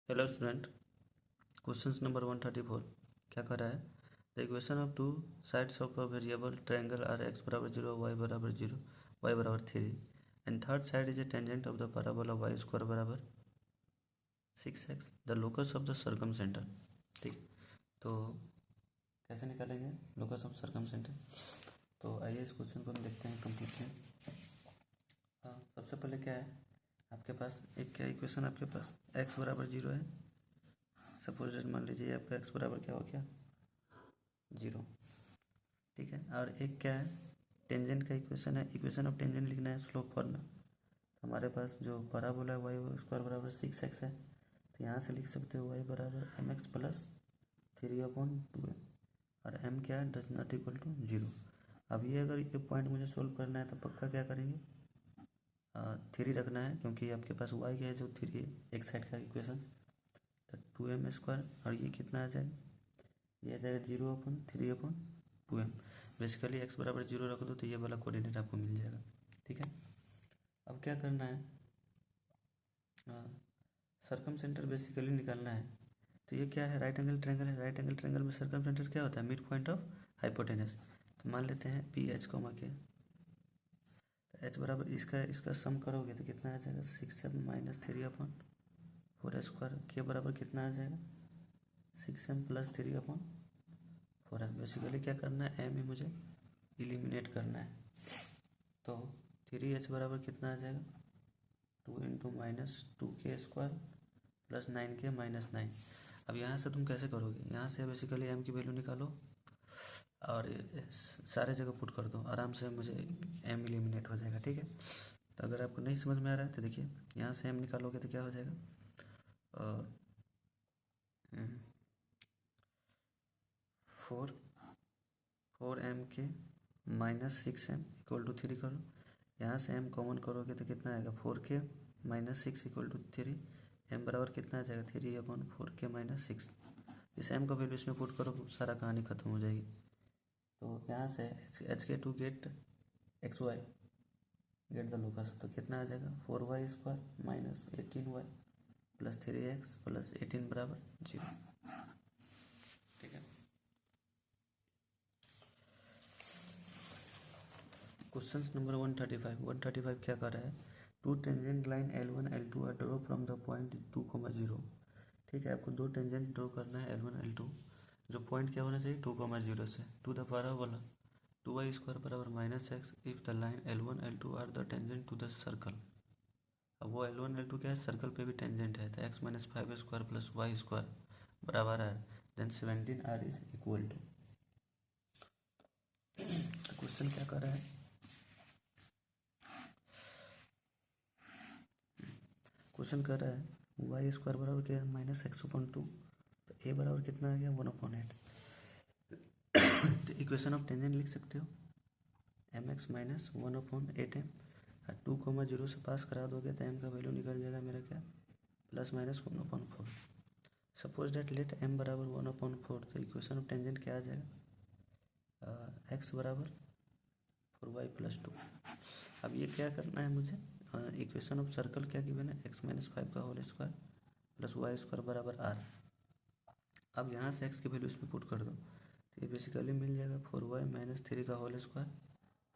Hello student, question number 134 क्या कर रहा है। The equation of two sides of a variable triangle are x बराबर 0, वाई बराबर 0, वाई बराबर 3 and third side is a tangent of the parabola y square बराबर 6x, the locus of the circumcentre. ठीक, तो कैसे निकालेंगे locus of circum centre. तो आइए इस क्वेश्चन को हम देखते हैं कंप्लीटली। सबसे पहले क्या है आपके पास, एक क्या इक्वेशन आपके पास x बराबर 0 है। सपोज मान लीजिए आपका x बराबर क्या हो गया 0। ठीक है, और एक क्या है टेंजेंट का इक्वेशन है। इक्वेशन ऑफ टेंजेंट लिखना है स्लोप फॉर्मूला। तो हमारे पास जो पैराबोला है वाई स्क्वायर बराबर 6x है, तो यहाँ से लिख सकते हो वाई बराबर mx प्लस 3/2 और m क्या है डज नॉट इक्वल टू 0। अब ये अगर ये पॉइंट मुझे सोल्व करना है तो पक्का क्या करेंगे, 3 रखना है, क्योंकि आपके पास y का है जो 3 है एक साइड का इक्वेशन। तो 2m स्क्वायर और ये कितना आ जाएगा, ये आ जाएगा 0/3/2m। बेसिकली x बराबर 0 रख दो तो ये वाला कोऑर्डिनेट आपको मिल जाएगा। ठीक है, अब क्या करना है, सर्कम सेंटर बेसिकली निकालना है। तो ये क्या है, राइट एंगल ट्रायंगल है। राइट एंगल ट्रायंगल में सर्कम सेंटर क्या होता है, मिड पॉइंट ऑफ हाइपोटेनस। तो मान लेते हैं पी एच को के, तो एच बराबर इसका सम करोगे तो कितना आ जाएगा 6m माइनस 3/4 के बराबर कितना आ जाएगा 6m प्लस 3/4। बेसिकली क्या करना है, एम ही मुझे इलिमिनेट करना है। तो 3h बराबर कितना आ जाएगा 2 into minus 2k² plus 9k minus 9। अब यहाँ से तुम कैसे करोगे, यहाँ से बेसिकली एम की वैल्यू निकालो और सारे जगह पुट कर दो, आराम से मुझे एम एलिमिनेट हो जाएगा। ठीक है, तो अगर आपको नहीं समझ में आ रहा है तो देखिए यहाँ से एम निकालोगे तो क्या हो जाएगा, 4m के माइनस 6m इक्वल टू 3 करो। यहाँ से m कॉमन करोगे तो कितना आएगा 4k minus 6 equal to 3। m बराबर कितना आ जाएगा 3/4k माइनस 6। इस m का वैल्यू इसमें पुट करो, सारा कहानी खत्म हो जाएगी। तो यहाँ से HK to get XY get the locus, तो कितना आ जाएगा 4y² minus 18y plus 3x plus 18 बराबर 0। ठीक है, क्वेश्चन नंबर 135 क्या कर रहा है, two tangent line L1 L2 are draw from the point 2,0। ठीक है, आपको दो टेंजेंट ड्रॉ करना है L1 L2, जो पॉइंट क्या होना चाहिए 2,0 से, टू द पैराबोला 2y² बराबर minus x if the line L1 L2 are the tangent to the circle. अब वो L1 L2 क्या है, सर्कल पे भी टेंजेंट है, तो x माइनस 5² प्लस y² बराबर है then 17r is equal to. तो क्वेश्चन क्या कर रहा है, क्वेश्चन कर रहा है y² बराबर क्या है माइनस x/2, तो a बराबर कितना आ गया 1/8। तो इक्वेशन ऑफ टेंजेंट लिख सकते हो mx माइनस 1/8m। 2,0 से पास करा दोगे तो m का वैल्यू निकल जाएगा मेरा क्या plus minus 1/4। Suppose that let m बराबर 1/4, तो इक्वेशन ऑफ टेंजेंट क्या आ जाएगा x बराबर 4y प्लस 2। अब ये क्या करना है मुझे, इक्वेशन ऑफ सर्कल क्या गिवन है x माइनस 5 का होल स्क्वायर प्लस y² बराबर r। अब यहाँ से x की वैल्यू इसमें पुट कर दो, तो ये बेसिकली मिल जाएगा 4y माइनस 3 का होल स्क्वायर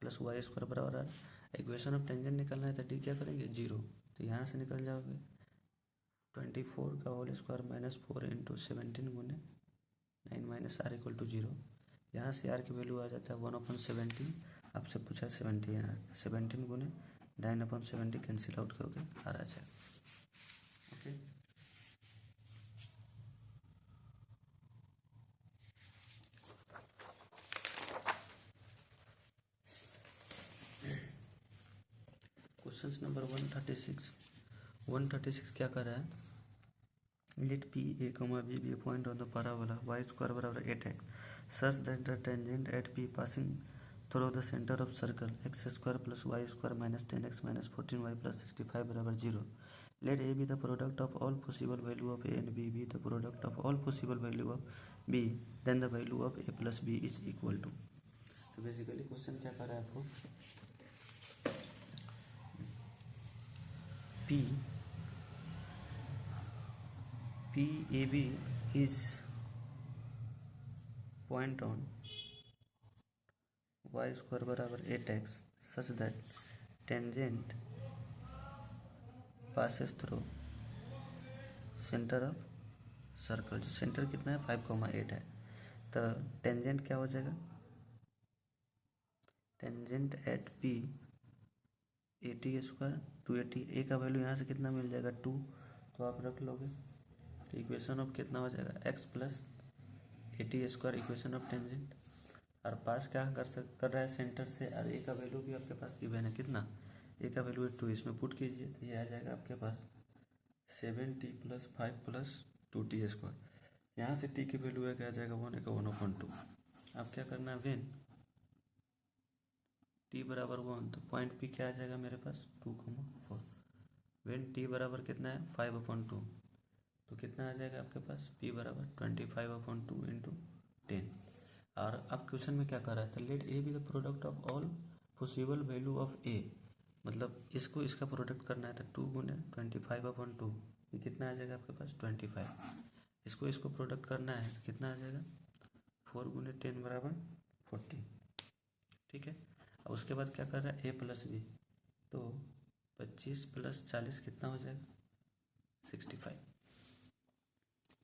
प्लस y² बराबर r। इक्वेशन ऑफ टेंजेंट निकालना है तो डी क्या करेंगे 0, तो यहाँ से निकल जाओगे 24 का होल स्क्वायर माइनस 4 इंटू 17 गुने 9 माइनस r इक्वल टू 0। यहाँ से r की वैल्यू आ जाता है 1/17। आपसे पूछा 17 गुने 9/70 कैंसिल आउट करोगे r आ जाएगा। ओके, क्वेश्चन नंबर 136 क्या कर रहा है, late P A, B be a point on the parabola y² बराबर 8x such that the tangent at P passing through the center of circle x² plus y² minus 10x minus 14y plus 65 बराबर 0। Let A be the product of all possible value of A and B be the product of all possible value of B, then the value of A plus B is equal to। तो basically question क्या कर रहा है आपको, P P a b is point on y square बराबर 8x such that tangent passes through centre of circle. जो centre कितना है 5,8 है, तो टेंजेंट क्या हो जाएगा, tangent at P 80 square 280, a का वैल्यू यहाँ से कितना मिल जाएगा 2, तो आप रख लोगे। तो इक्वेशन ऑफ कितना हो जाएगा x plus 80 square equation of tangent. और पास क्या कर रहा है सेंटर से, और ए का वैल्यू भी आपके पास गिवन है कितना, ए का वैल्यू है 2, इसमें पुट कीजिए तो ये आ जाएगा आपके पास 7t plus 5 plus 2t square. यहाँ से t की वैल्यू है क्या आ जाएगा 1 है 1/2। अब क्या करना है, वेन t बराबर 1, तो पॉइंट p क्या आ जाएगा मेरे पास 2,4। वेन t बराबर कितना है 5/2, तो कितना आ जाएगा आपके पास p बराबर 25/2 इंटू 10। और अब क्वेश्चन में क्या कर रहा है, तो let A be the product of all possible value of A, मतलब इसको इसका प्रोडक्ट करना है, तो 2 गुने 25/2, ये कितना आ जाएगा आपके पास 25। इसको प्रोडक्ट करना है तो कितना आ जाएगा 4 गुने 10 बराबर 40। ठीक है, और उसके बाद क्या कर रहा है ए प्लस बी, तो 25 प्लस 40 कितना हो जाएगा 65।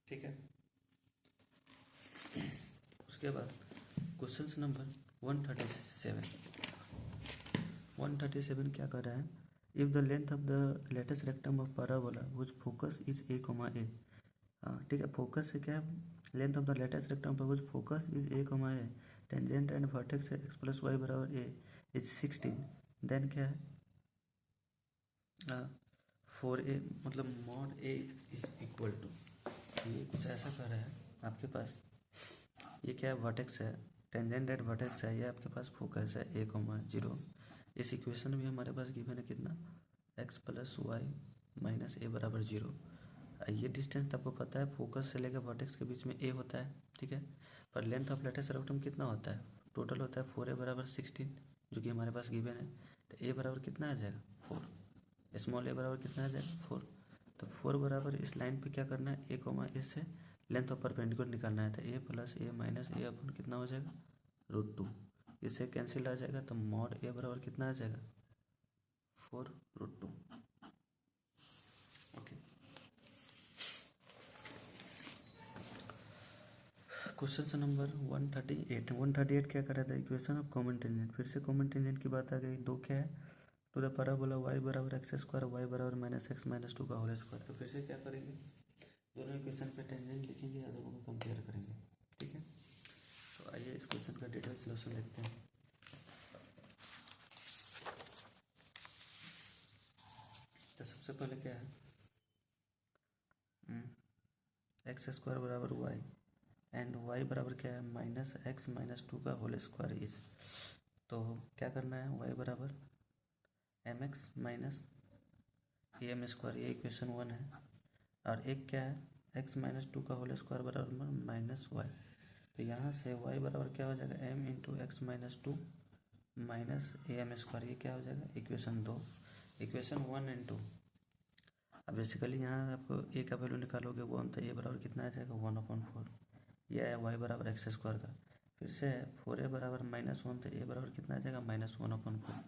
ठीक है, उसके बाद क्वेश्चन नंबर 137 क्या कर रहा है, if the length of the latus rectum of parabola which focus is a, हाँ ठीक है, फोकस से क्या है, length of the latus rectum पर which focus is a, tangent and vertex है x प्लस वाई बराबर a इज 16, देन क्या है 4a, मतलब mod a is equal to, ये कुछ ऐसा कर रहा है आपके पास, ये क्या है वर्टेक्स है, टेंजेंट एट वर्टेक्स है, ये आपके पास फोकस है a, 0। इस इक्वेशन में हमारे पास गिवन है कितना x plus y minus a बराबर 0। ये डिस्टेंस आपको पता है फोकस से लेकर वर्टेक्स के बीच में a होता है, ठीक है, पर लेंथ ऑफ लेटेस्ट रेक्टम कितना होता है, टोटल होता है 4a बराबर 16, जो कि हमारे पास गिवन है। तो a बराबर कितना आ जाएगा 4, स्मॉल a बराबर कितना आ जाएगा 4, तो 4 बराबर इस लाइन पे क्या करना है a, a से लेंथ ऑफ परपेंडिकुलर निकालना है, तो a plus a minus a अपन कितना हो जाएगा √2, इससे कैंसिल आ जाएगा, तो मॉड a बराबर कितना आ जाएगा 4√2। ओके, क्वेश्चन नंबर 138 क्या कर रहा था, इक्वेशन ऑफ कॉमन टेंजेंट। फिर से कॉमन टेंजेंट की बात आ गई, दो क्या है, टू द पैराबोला y बराबर x स्क्वायर वाई बराबर माइनस एक्स माइनस 2 का होल स्क्वायर। तो फिर से क्या करेंगे, दोनों इक्वेशन पे टेंजेंट लिखेंगे या दोनों को कंपेयर करेंगे। ठीक है, तो आइए इस क्वेश्चन का डिटेल सॉल्यूशन लिखते हैं। तो सबसे पहले क्या है, एक्स स्क्वायर बराबर वाई एंड वाई बराबर क्या है माइनस एक्स माइनस 2 का होल स्क्वायर इज, तो क्या करना है वाई बराबर m x minus a m square, ये इक्वेशन 1 है। और एक क्या है एक्स माइनस 2 का होल स्क्वायर बराबर माइनस वाई, तो यहाँ से वाई बराबर क्या हो जाएगा m into x minus 2 minus a m square, ये क्या हो जाएगा इक्वेशन 2। इक्वेशन 1 एंड 2, अब बेसिकली यहाँ आपको ए का वैल्यू निकालोगे 1, तो ए बराबर कितना आ जाएगा 1/4, ये है वाई बराबर एक्स स्क्वायर का। फिर से 4a बराबर -1, तो ए बराबर कितना आ जाएगा -1/4।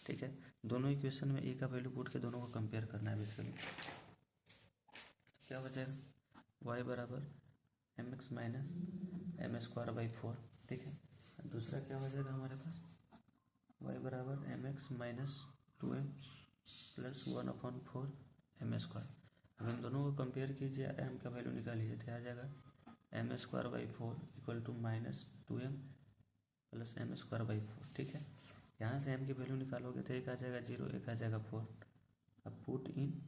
ठीक है, दोनों इक्वेशन में ए का वैल्यू पुट के दोनों को कंपेयर करना है बेसिकली। क्या हो जाएगा वाई बराबर m x minus m square by 4। ठीक है, दूसरा क्या हो जाएगा हमारे पास वाई बराबर m x minus 2m plus 1/4 m square. अब इन दोनों को कंपेयर कीजिए, एम का वैल्यू निकालिए, तो आ जाएगा m square by 4 equal to -2m plus m square by 4। ठीक है, यहाँ से एम की वैल्यू निकालोगे तो एक आ जाएगा 0, एक आ जाएगा 4। अब पुट इन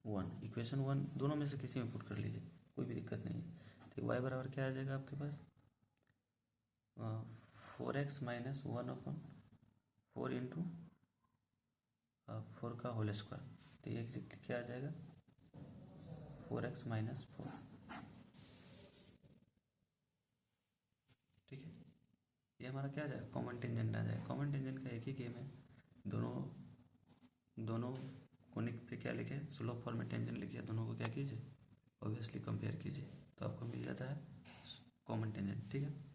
1, इक्वेशन 1 दोनों में से किसी में पुट कर लीजिए, कोई भी दिक्कत नहीं है। तो वाई बराबर क्या आ जाएगा आपके पास 4x माइनस 1/4 इंटू 4 का होल स्क्वायर, तो ये एग्जैक्टली क्या आ जाएगा 4x माइनस 4। ठीक है, ये हमारा क्या आ जाएगा कॉमन टेंजेंट आ जाएगा। कॉमन टेंजेंट का एक ही गेम है, दोनों कोनिक पे क्या लिखे स्लोप फॉर्म में टेंजेंट लिखिए, दोनों को क्या कीजिए ऑब्वियसली कंपेयर कीजिए तो आपको मिल जाता है कॉमन टेंजेंट। ठीक है।